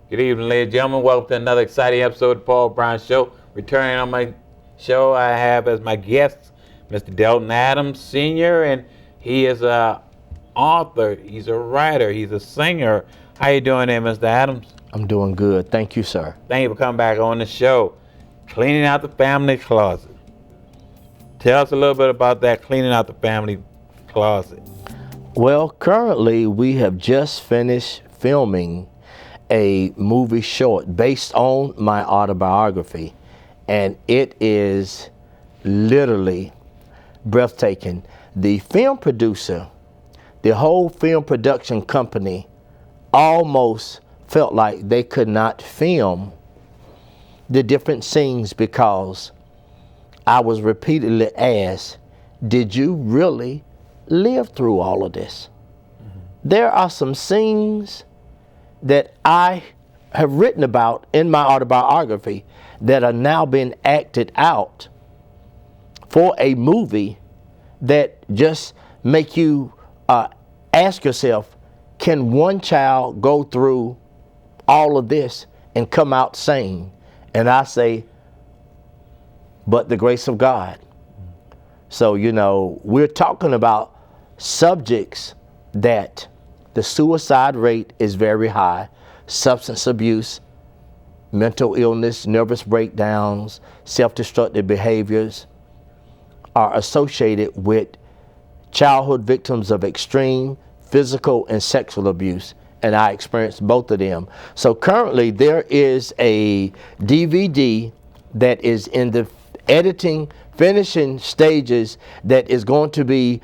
Good evening, ladies and gentlemen. Welcome to another exciting episode of the Paul Brown Show. Returning on my show, I have as my guest Mr. Delton Adams Sr., and he is a author, he's a writer, he's a singer. How you doing there, Mr. Adams? I'm doing good. Thank you, sir. Thank you for coming back on the show. Cleaning out the family closet. Tell us a little bit about that, cleaning out the family closet. Well, currently we have just finished filming a movie short based on my autobiography, and it is literally breathtaking. The film producer, the whole film production company almost felt like they could not film the different scenes because I was repeatedly asked, did you really live through all of this? There are some scenes that I have written about in my autobiography that are now being acted out for a movie that just make you ask yourself, can one child go through all of this and come out sane? And I say, but the grace of God. So, you know, we're talking about subjects that the suicide rate is very high, substance abuse, mental illness, nervous breakdowns, self-destructive behaviors are associated with childhood victims of extreme physical and sexual abuse, and I experienced both of them. So currently there is a DVD that is in the editing, finishing stages that is going to be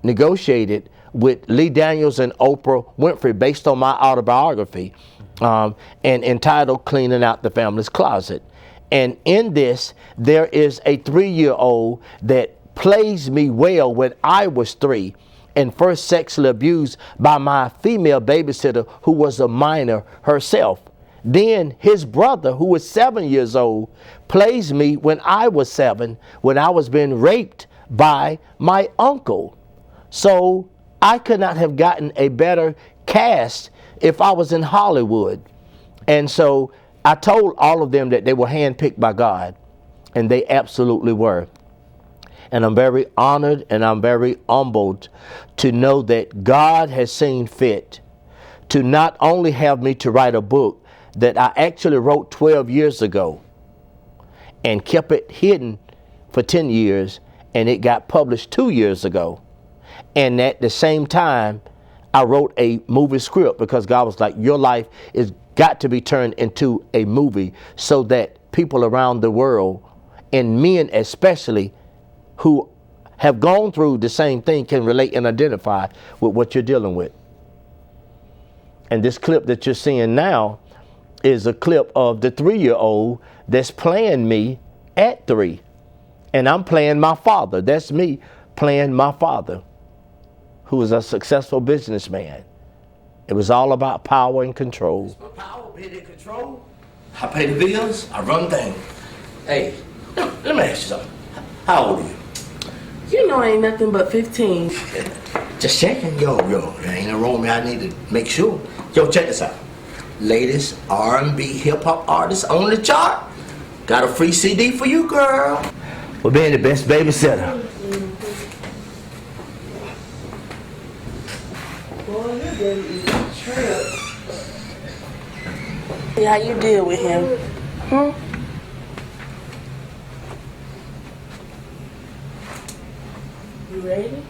negotiated with Lee Daniels and Oprah Winfrey based on my autobiography, and entitled Cleaning Out the Family's Closet. And in this, there is a 3-year-old that plays me well when I was 3 and first sexually abused by my female babysitter who was a minor herself. Then his brother, who was 7 years old, plays me when I was 7, when I was being raped by my uncle. So I could not have gotten a better cast if I was in Hollywood. And so I told all of them that they were handpicked by God, and they absolutely were. And I'm very honored and I'm very humbled to know that God has seen fit to not only have me to write a book that I actually wrote 12 years ago and kept it hidden for 10 years, and it got published 2 years ago. And at the same time, I wrote a movie script because God was like, your life is got to be turned into a movie so that people around the world, and men especially, who have gone through the same thing can relate and identify with what you're dealing with. And this clip that you're seeing now is a clip of the 3-year-old that's playing me at 3. And I'm playing my father. That's me playing my father, who is a successful businessman. It was all about power and control. It's my power, being in control. I pay the bills, I run things. Hey, let me ask you something. How old are you? You know I ain't nothing but 15. Just checking. Yo, there ain't no wrong with me. I need to make sure. Yo, check this out. Latest R&B hip-hop artist on the chart. Got a free CD for you, girl. For being the best babysitter. Boy, you didn't even trip. See how you deal with him. You ready?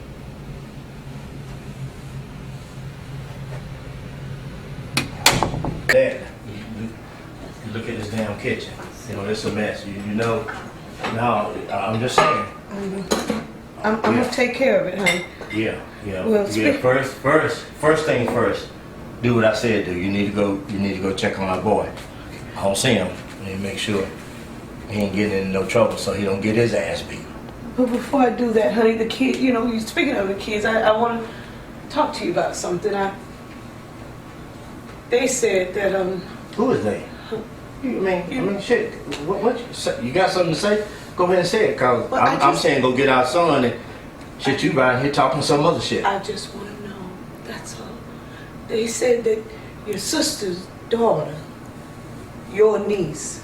Dad, you look at this damn kitchen. You know, it's a mess. You know, no, I'm just saying. I'm gonna take care of it, honey. Yeah. Well, First thing first. Do what I said. Do you need to go check on our boy? I don't see him. I need to make sure he ain't getting in no trouble, so he don't get his ass beat. But before I do that, honey, the kid, you know, you speaking of the kids, I want to talk to you about something. They said that Who is they? I mean, shit. What you got something to say? Go ahead and say it, cause Well, I'm saying go get our son and shit. You right here talking some other shit. I just want to know. That's all. They said that your sister's daughter your niece.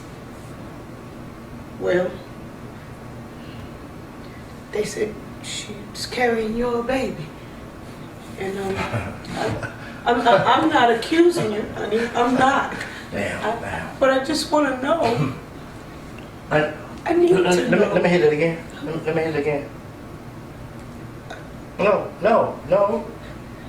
Well, they said she's carrying your baby. And I'm not accusing you, honey. I'm not. Damn. But I just want to know. I need to know. Let me hit it again. Let me hit it again. No.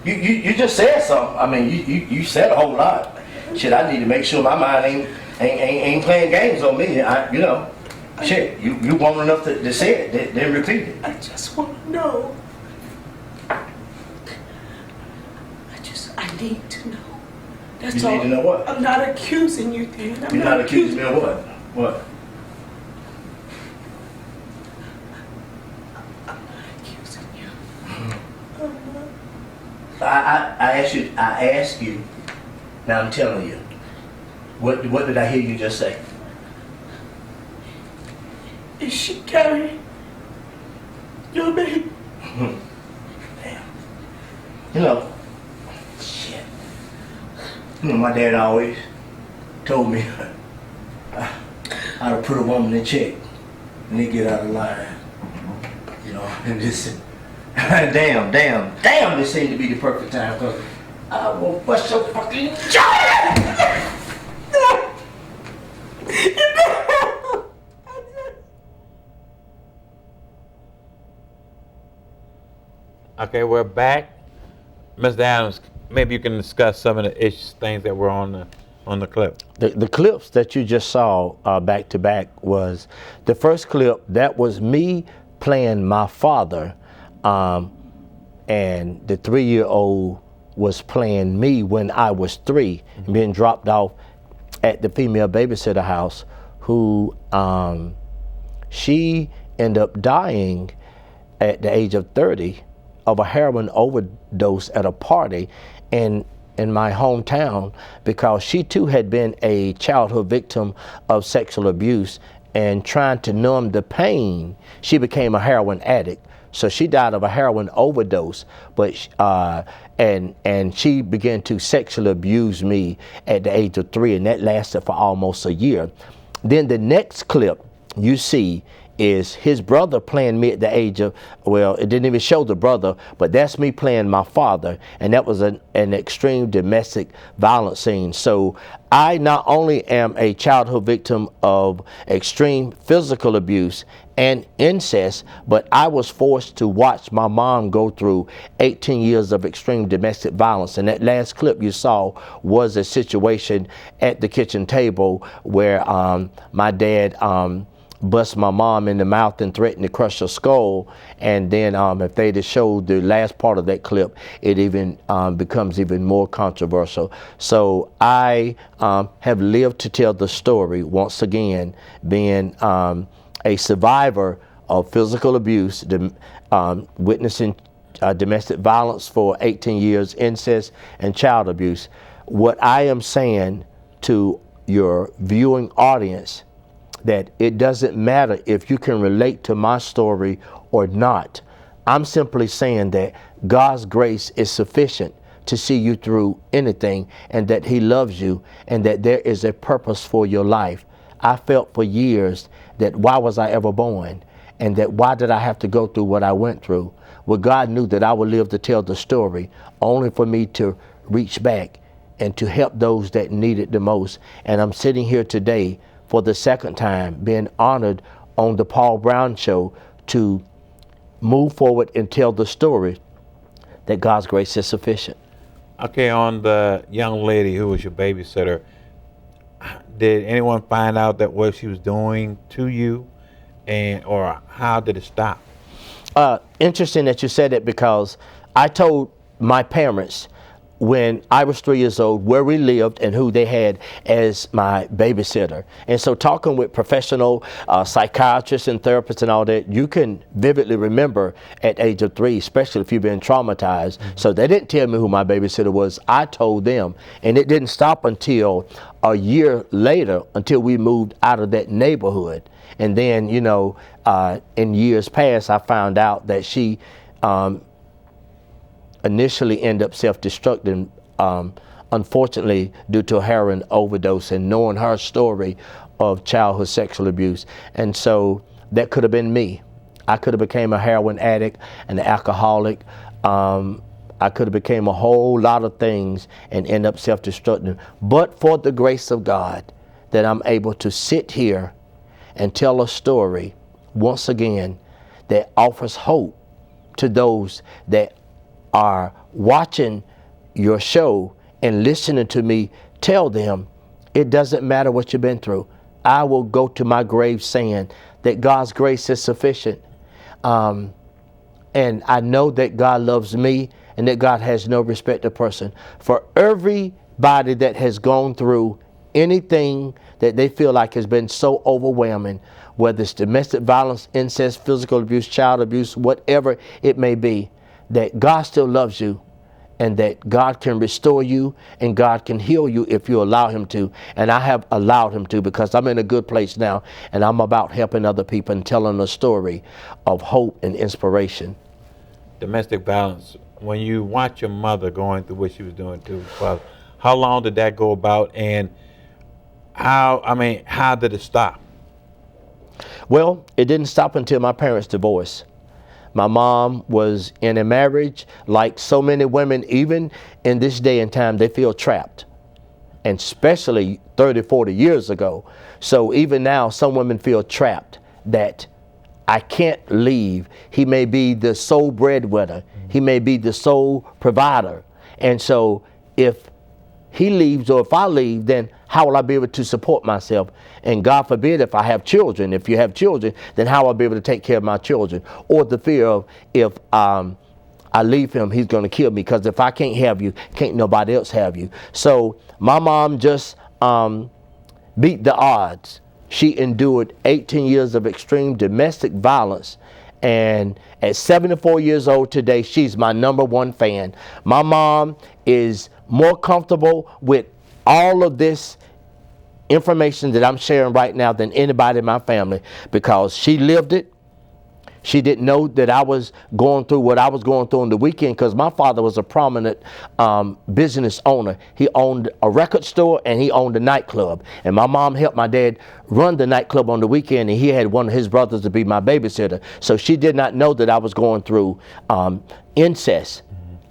You just said something. I mean, you said a whole lot. Shit, I need to make sure my mind ain't playing games on me. Shit, you want enough to say it, then repeat it. I just want to know. I need to know. That's all. You need to know what? I'm not accusing you, Dan. You're not accusing me of what? What? I'm not accusing you. I asked you. Now I'm telling you. What did I hear you just say? Is she carrying your baby? Damn. Shit. My dad always told me how to put a woman in check and they get out of line. And listen. Damn, this seemed to be the perfect time because I will bust your fucking giant! Okay, we're back. Mr. Adams, maybe you can discuss some of the things that were on the clip. The clips that you just saw back to back was the first clip that was me playing my father, and the 3-year-old was playing me when I was 3, and being dropped off at the female babysitter house, who she ended up dying at the age of 30 of a heroin overdose at a party in my hometown, because she too had been a childhood victim of sexual abuse, and trying to numb the pain, she became a heroin addict. So she died of a heroin overdose, but and she began to sexually abuse me at the age of 3, and that lasted for almost a year. Then the next clip you see is his brother playing me at the age of, well, it didn't even show the brother, but that's me playing my father, and that was an extreme domestic violence scene. So I not only am a childhood victim of extreme physical abuse and incest, but I was forced to watch my mom go through 18 years of extreme domestic violence. And that last clip you saw was a situation at the kitchen table where my dad bust my mom in the mouth and threatened to crush her skull. And then if they'd have showed the last part of that clip, it even becomes even more controversial. So I have lived to tell the story once again, being a survivor of physical abuse, witnessing domestic violence for 18 years, incest and child abuse. What I am saying to your viewing audience, that it doesn't matter if you can relate to my story or not. I'm simply saying that God's grace is sufficient to see you through anything, and that He loves you, and that there is a purpose for your life. I felt for years that why was I ever born, and that why did I have to go through what I went through? Well, God knew that I would live to tell the story, only for me to reach back and to help those that need it the most. And I'm sitting here today for the second time, being honored on the Paul Brown Show to move forward and tell the story that God's grace is sufficient. Okay, on the young lady who was your babysitter, did anyone find out that what she was doing to you, or how did it stop? Interesting that you said it, because I told my parents when I was 3 years old where we lived and who they had as my babysitter. And so talking with professional psychiatrists and therapists and all that, you can vividly remember at age of 3, especially if you've been traumatized. Mm-hmm. So they didn't tell me who my babysitter was. I told them. And it didn't stop until a year later, until we moved out of that neighborhood. And then, you know, in years past, I found out that she initially ended up self-destructing unfortunately, due to a heroin overdose, and knowing her story of childhood sexual abuse. And so that could have been me. I could have became a heroin addict, an alcoholic. I could have became a whole lot of things and end up self-destructing. But for the grace of God, that I'm able to sit here and tell a story once again that offers hope to those that are watching your show and listening to me tell them, it doesn't matter what you've been through. I will go to my grave saying that God's grace is sufficient. And I know that God loves me and that God has no respect to person. For everybody that has gone through anything that they feel like has been so overwhelming, whether it's domestic violence, incest, physical abuse, child abuse, whatever it may be, that God still loves you and that God can restore you and God can heal you if you allow him to. And I have allowed him to, because I'm in a good place now and I'm about helping other people and telling a story of hope and inspiration. Domestic violence, when you watch your mother going through what she was doing to her father, how long did that go about, and how did it stop? Well, it didn't stop until my parents divorced. My mom was in a marriage, like so many women, even in this day and time, they feel trapped. And especially 30, 40 years ago. So even now, some women feel trapped that I can't leave. He may be the sole breadwinner. He may be the sole provider. And so if he leaves or if I leave, then how will I be able to support myself? And God forbid if I have children. If you have children, then how will I be able to take care of my children? Or the fear of if I leave him, he's going to kill me. Because if I can't have you, can't nobody else have you. So my mom just beat the odds. She endured 18 years of extreme domestic violence. And at 74 years old today, she's my #1 fan. My mom is more comfortable with all of this information that I'm sharing right now than anybody in my family, because she lived it. She didn't know that I was going through what I was going through on the weekend, because my father was a prominent business owner. He owned a record store and he owned a nightclub. And my mom helped my dad run the nightclub on the weekend, and he had one of his brothers to be my babysitter. So she did not know that I was going through incest,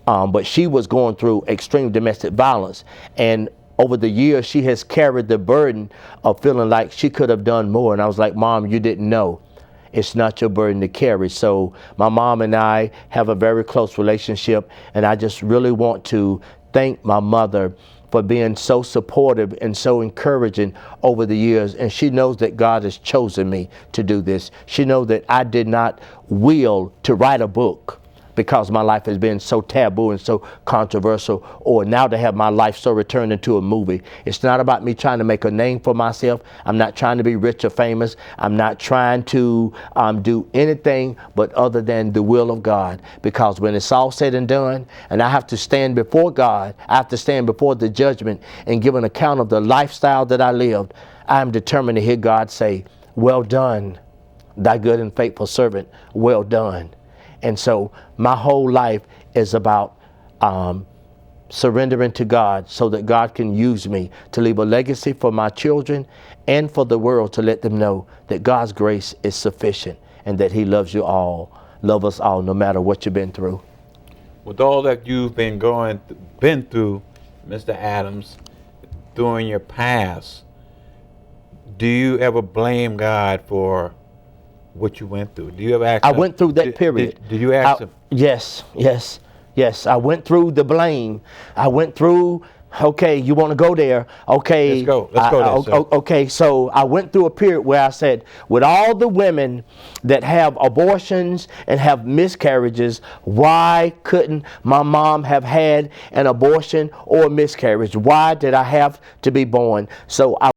but she was going through extreme domestic violence. And over the years, she has carried the burden of feeling like she could have done more. And I was like, Mom, you didn't know. It's not your burden to carry. So my mom and I have a very close relationship, and I just really want to thank my mother for being so supportive and so encouraging over the years. And she knows that God has chosen me to do this. She knows that I did not will to write a book because my life has been so taboo and so controversial, or now to have my life so returned into a movie. It's not about me trying to make a name for myself. I'm not trying to be rich or famous. I'm not trying to do anything but other than the will of God. Because when it's all said and done, and I have to stand before God, I have to stand before the judgment and give an account of the lifestyle that I lived, I am determined to hear God say, well done, thy good and faithful servant, well done. And so my whole life is about surrendering to God so that God can use me to leave a legacy for my children and for the world, to let them know that God's grace is sufficient and that he loves you all, love us all, no matter what you've been through. With all that you've been through, Mr. Adams, during your past, do you ever blame God for what you went through? Do you ever ask him? I went through that period. Did you ask him? Yes. I went through the blame. I went through, okay, you want to go there? Okay. Let's go there, sir. Okay, so I went through a period where I said, with all the women that have abortions and have miscarriages, why couldn't my mom have had an abortion or a miscarriage? Why did I have to be born? So I